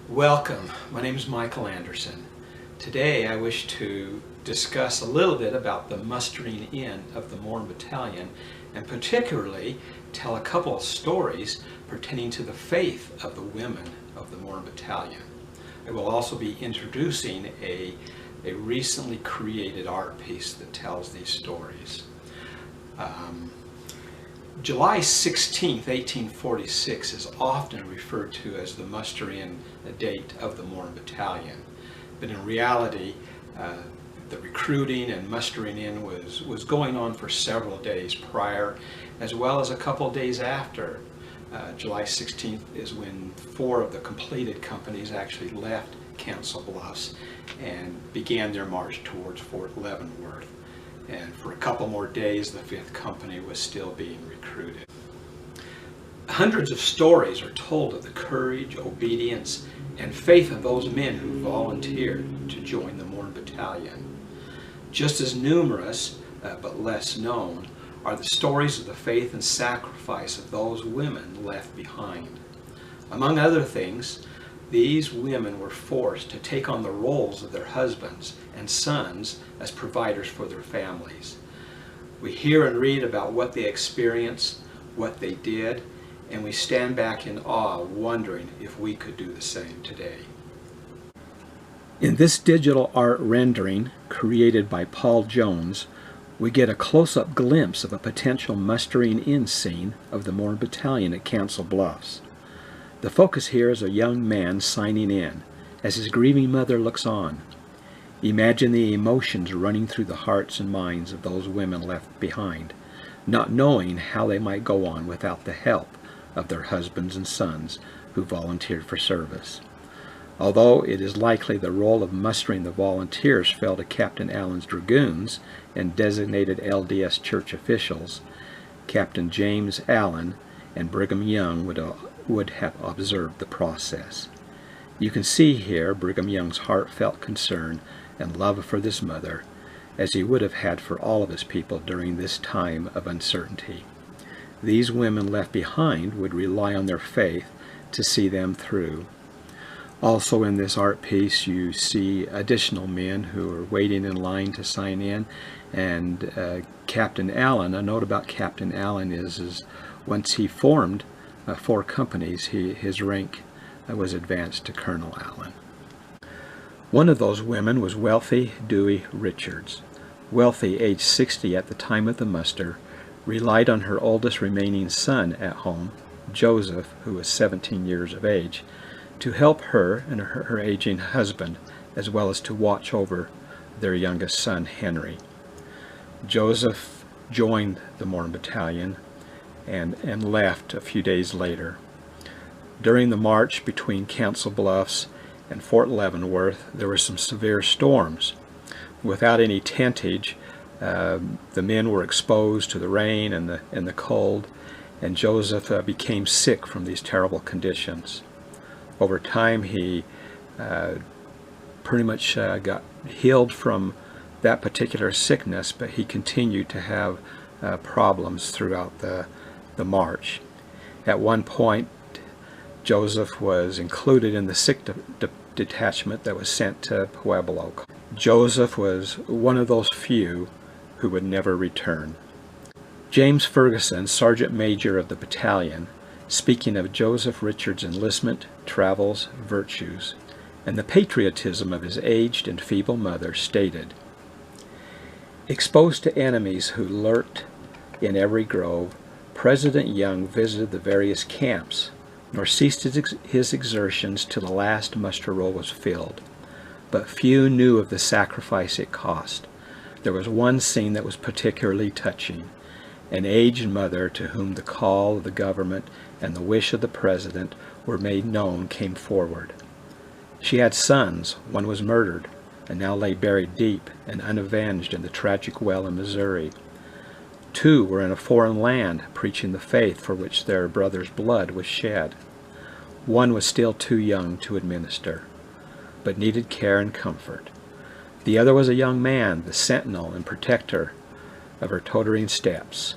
Welcome. My name is Michael Anderson. Today I wish to discuss a little bit about the mustering in of the Mormon Battalion, and particularly tell a couple of stories pertaining to the faith of the women of the Mormon Battalion. I will also be introducing a recently created art piece that tells these stories. July 16, 1846 is often referred to as the muster-in date of the Mormon Battalion, but in reality the recruiting and mustering in was going on for several days prior, as well as a couple days after. July 16th is when 4 of the completed companies actually left Council Bluffs and began their march towards Fort Leavenworth. And for a couple more days, the 5th Company was still being recruited. Hundreds of stories are told of the courage, obedience, and faith of those men who volunteered to join the Mormon Battalion. Just as numerous, but less known, are the stories of the faith and sacrifice of those women left behind. Among other things, these women were forced to take on the roles of their husbands and sons as providers for their families. We hear and read about what they experienced, what they did, and we stand back in awe, wondering if we could do the same today. In this digital art rendering created by Paul Jones, we get a close-up glimpse of a potential mustering-in scene of the Mormon Battalion at Council Bluffs. The focus here is a young man signing in, as his grieving mother looks on. Imagine the emotions running through the hearts and minds of those women left behind, not knowing how they might go on without the help of their husbands and sons who volunteered for service. Although it is likely the role of mustering the volunteers fell to Captain Allen's dragoons and designated LDS church officials, Captain James Allen and Brigham Young would have observed the process. You can see here Brigham Young's heartfelt concern and love for this mother, as he would have had for all of his people during this time of uncertainty. These women left behind would rely on their faith to see them through. Also in this art piece you see additional men who are waiting in line to sign in, and Captain Allen, a note about Captain Allen is once he formed 4 companies, his rank was advanced to Colonel Allen. One of those women was Wealthy Dewey Richards. Wealthy, aged 60 at the time of the muster, relied on her oldest remaining son at home, Joseph, who was 17 years of age, to help her and her aging husband, as well as to watch over their youngest son, Henry. Joseph joined the Mormon Battalion and left a few days later. During the march between Council Bluffs and Fort Leavenworth, there were some severe storms. Without any tentage, the men were exposed to the rain and the cold, and Joseph became sick from these terrible conditions. Over time, he pretty much got healed from that particular sickness, but he continued to have problems throughout the march. At one point, Joseph was included in the sick detachment that was sent to Pueblo. Joseph was one of those few who would never return. James Ferguson, Sergeant Major of the battalion, speaking of Joseph Richards' enlistment, travels, virtues, and the patriotism of his aged and feeble mother, stated, "Exposed to enemies who lurked in every grove, President Young visited the various camps, nor ceased his exertions till the last muster roll was filled. But few knew of the sacrifice it cost. There was one scene that was particularly touching. An aged mother to whom the call of the government and the wish of the President were made known came forward. She had sons. One was murdered, and now lay buried deep and unavenged in the tragic well in Missouri. 2 were in a foreign land preaching the faith for which their brother's blood was shed. 1 was still too young to administer, but needed care and comfort. The other was a young man, the sentinel and protector of her tottering steps.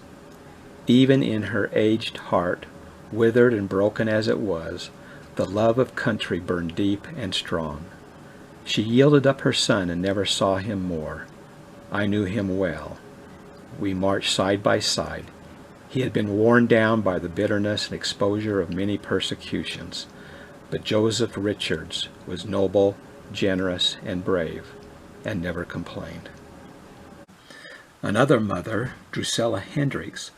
Even in her aged heart Withered and broken as it was, the love of country burned deep and strong. She yielded up her son and never saw him more. I knew him well. We marched side by side. He had been worn down by the bitterness and exposure of many persecutions, but Joseph Richards was noble, generous, and brave, and never complained. Another mother, Drusilla Hendricks,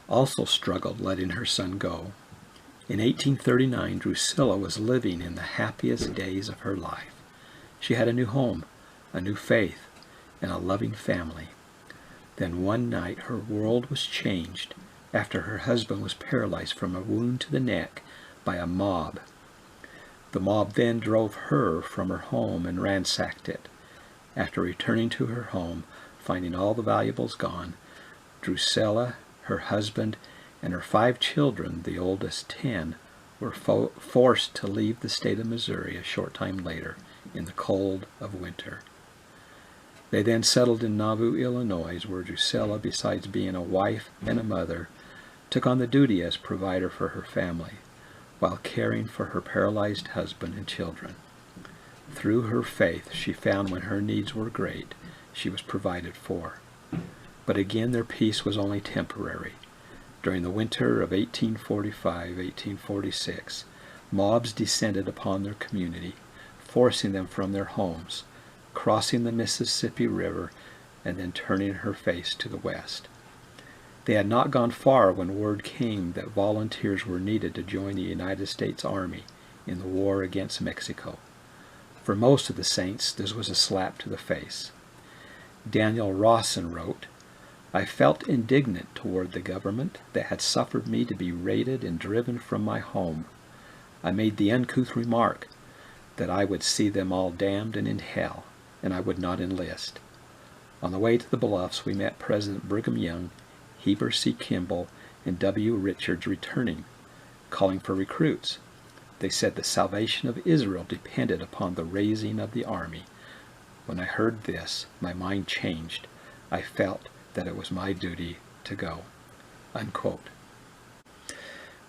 also struggled letting her son go. In 1839, Drusilla was living in the happiest days of her life. She had a new home, a new faith, and a loving family. Then one night her world was changed after her husband was paralyzed from a wound to the neck by a mob. The mob then drove her from her home and ransacked it. After returning to her home, finding all the valuables gone, Drusilla, her husband, and her 5 children, the oldest 10, were forced to leave the state of Missouri a short time later in the cold of winter. They then settled in Nauvoo, Illinois, where Drusilla, besides being a wife and a mother, took on the duty as provider for her family, while caring for her paralyzed husband and children. Through her faith, she found when her needs were great, she was provided for. But again, their peace was only temporary. During the winter of 1845-1846, mobs descended upon their community, forcing them from their homes, crossing the Mississippi River, and then turning her face to the west. They had not gone far when word came that volunteers were needed to join the United States Army in the war against Mexico. For most of the saints, this was a slap to the face. Daniel Rawson wrote, "I felt indignant toward the government that had suffered me to be raided and driven from my home. I made the uncouth remark that I would see them all damned and in hell, and I would not enlist. On the way to the Bluffs, we met President Brigham Young, Heber C. Kimball, and W. Richards returning, calling for recruits. They said the salvation of Israel depended upon the raising of the army. When I heard this, my mind changed. I felt that it was my duty to go." Unquote.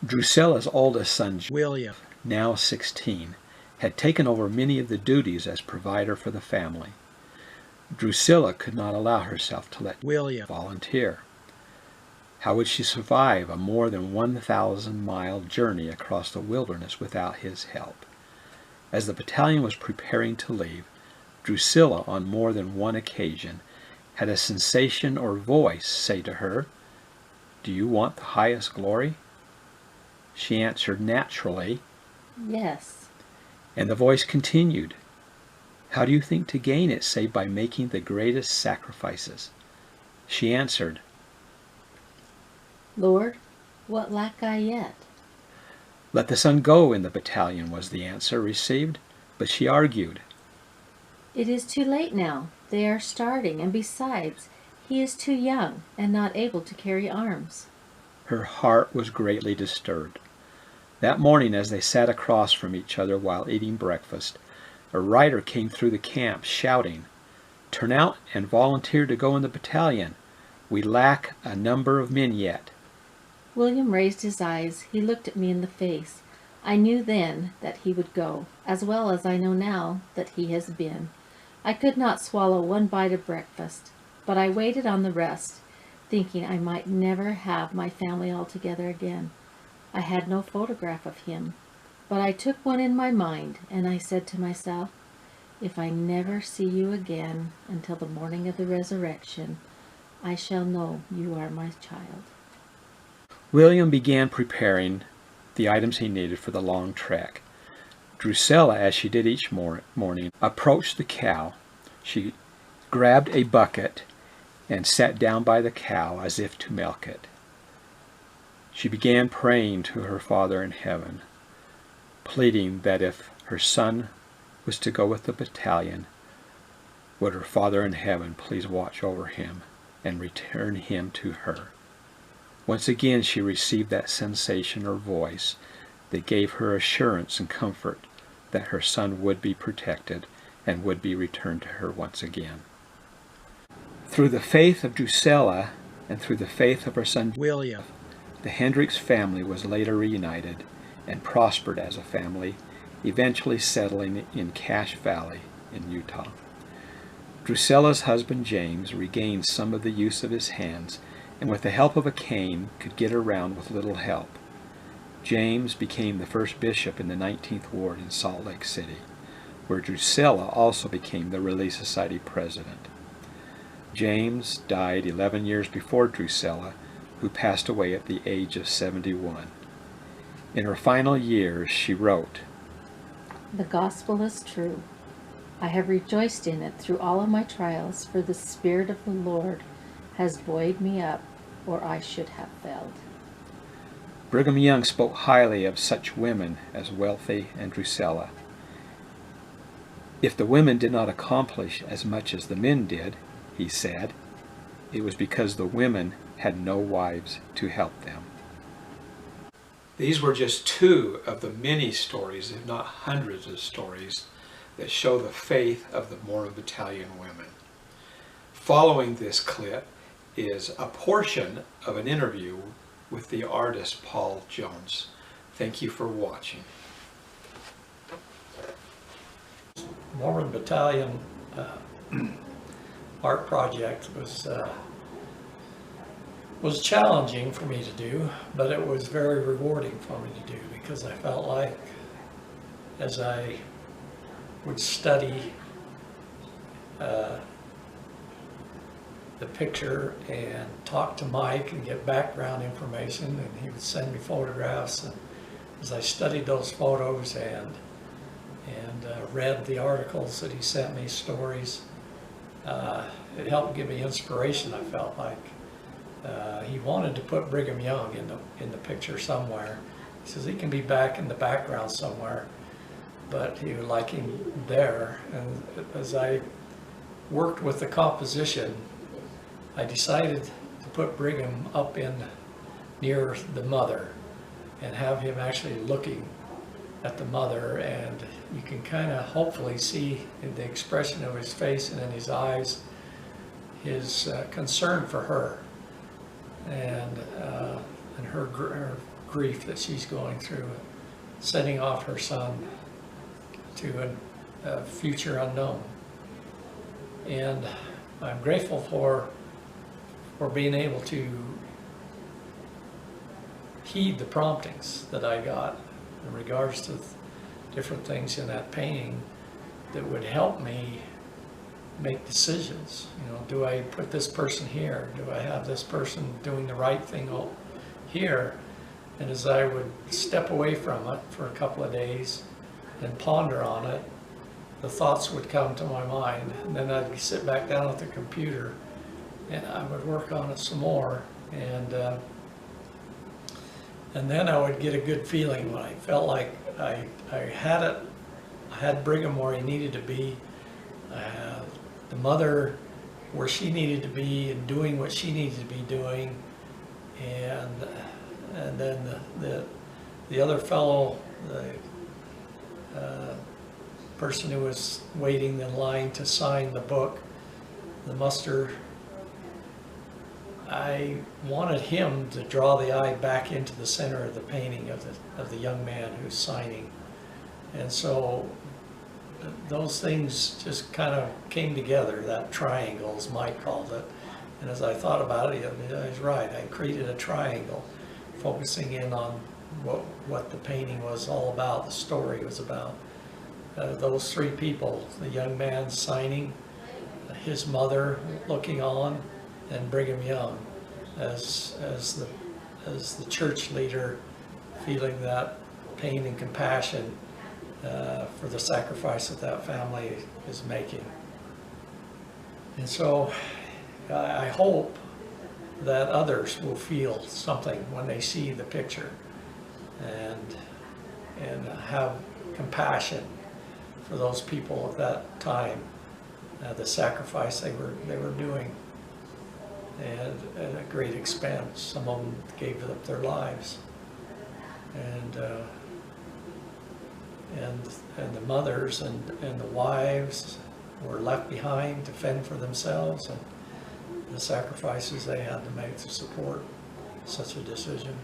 Drusilla's oldest son, William, now 16, had taken over many of the duties as provider for the family. Drusilla could not allow herself to let William volunteer. How would she survive a more than 1,000-mile journey across the wilderness without his help? As the battalion was preparing to leave, Drusilla, on more than one occasion, had a sensation or voice say to her, "Do you want the highest glory?" She answered naturally, "Yes." And the voice continued, "How do you think to gain it save by making the greatest sacrifices?" She answered, "Lord, what lack I yet?" "Let the son go in the battalion," was the answer received, but she argued, "It is too late now. They are starting, and besides, he is too young and not able to carry arms." Her heart was greatly disturbed. That morning, as they sat across from each other while eating breakfast, a rider came through the camp shouting, "Turn out and volunteer to go in the battalion. We lack a number of men yet." William raised his eyes. He looked at me in the face. I knew then that he would go, as well as I know now that he has been. I could not swallow one bite of breakfast, but I waited on the rest, thinking I might never have my family all together again. I had no photograph of him, but I took one in my mind, and I said to myself, "If I never see you again until the morning of the resurrection, I shall know you are my child." William began preparing the items he needed for the long trek. Drusilla, as she did each morning, approached the cow. She grabbed a bucket and sat down by the cow as if to milk it. She began praying to her Father in heaven, pleading that if her son was to go with the battalion, would her Father in heaven please watch over him and return him to her. Once again she received that sensation or voice that gave her assurance and comfort that her son would be protected and would be returned to her once again. Through the faith of Drusilla and through the faith of her son William, The Hendricks family was later reunited and prospered as a family, eventually settling in Cache Valley in Utah. Drusilla's husband James regained some of the use of his hands, and with the help of a cane could get around with little help. James became the first bishop in the 19th Ward in Salt Lake City, where Drusilla also became the Relief Society president. James died 11 years before Drusilla, who passed away at the age of 71. In her final years, she wrote, "The gospel is true. I have rejoiced in it through all of my trials, for the Spirit of the Lord has buoyed me up, or I should have failed." Brigham Young spoke highly of such women as Wealthy and Drusilla. If the women did not accomplish as much as the men did, he said, it was because the women had no wives to help them. These were just two of the many stories, if not hundreds of stories, that show the faith of the Mormon Battalion women. Following this clip is a portion of an interview with the artist Paul Jones. Thank you for watching. Mormon Battalion art project was challenging for me to do, but it was very rewarding for me to do, because I felt like as I would study the picture and talk to Mike and get background information, and he would send me photographs, and as I studied those photos and read the articles that he sent me, stories, it helped give me inspiration. I felt like he wanted to put Brigham Young in the picture somewhere. He says he can be back in the background somewhere, but he would like him there. And as I worked with the composition, I decided to put Brigham up in near the mother and have him actually looking at the mother, and you can kind of hopefully see in the expression of his face and in his eyes his concern for her and her grief that she's going through, sending off her son to a future unknown. And I'm grateful for being able to heed the promptings that I got in regards to different things in that painting that would help me make decisions. You know, do I put this person here? Do I have this person doing the right thing here? And as I would step away from it for a couple of days and ponder on it, the thoughts would come to my mind, and then I'd sit back down at the computer and I would work on it some more, and then I would get a good feeling when I felt like I had it. I had Brigham where he needed to be. I had the mother where she needed to be and doing what she needed to be doing, and then the other fellow, the person who was waiting in line to sign the book, the muster. I wanted him to draw the eye back into the center of the painting of the young man who's signing. And so those things just kind of came together, that triangle, as Mike called it. And as I thought about it, he's right. I created a triangle, focusing in on what the painting was all about, the story was about. Those three people, the young man signing, his mother looking on, and Brigham Young as the church leader, feeling that pain and compassion for the sacrifice that family is making. And so I hope that others will feel something when they see the picture and have compassion for those people at that time, the sacrifice they were doing, and at a great expense. Some of them gave up their lives, and the mothers and the wives were left behind to fend for themselves, and the sacrifices they had to make to support such a decision.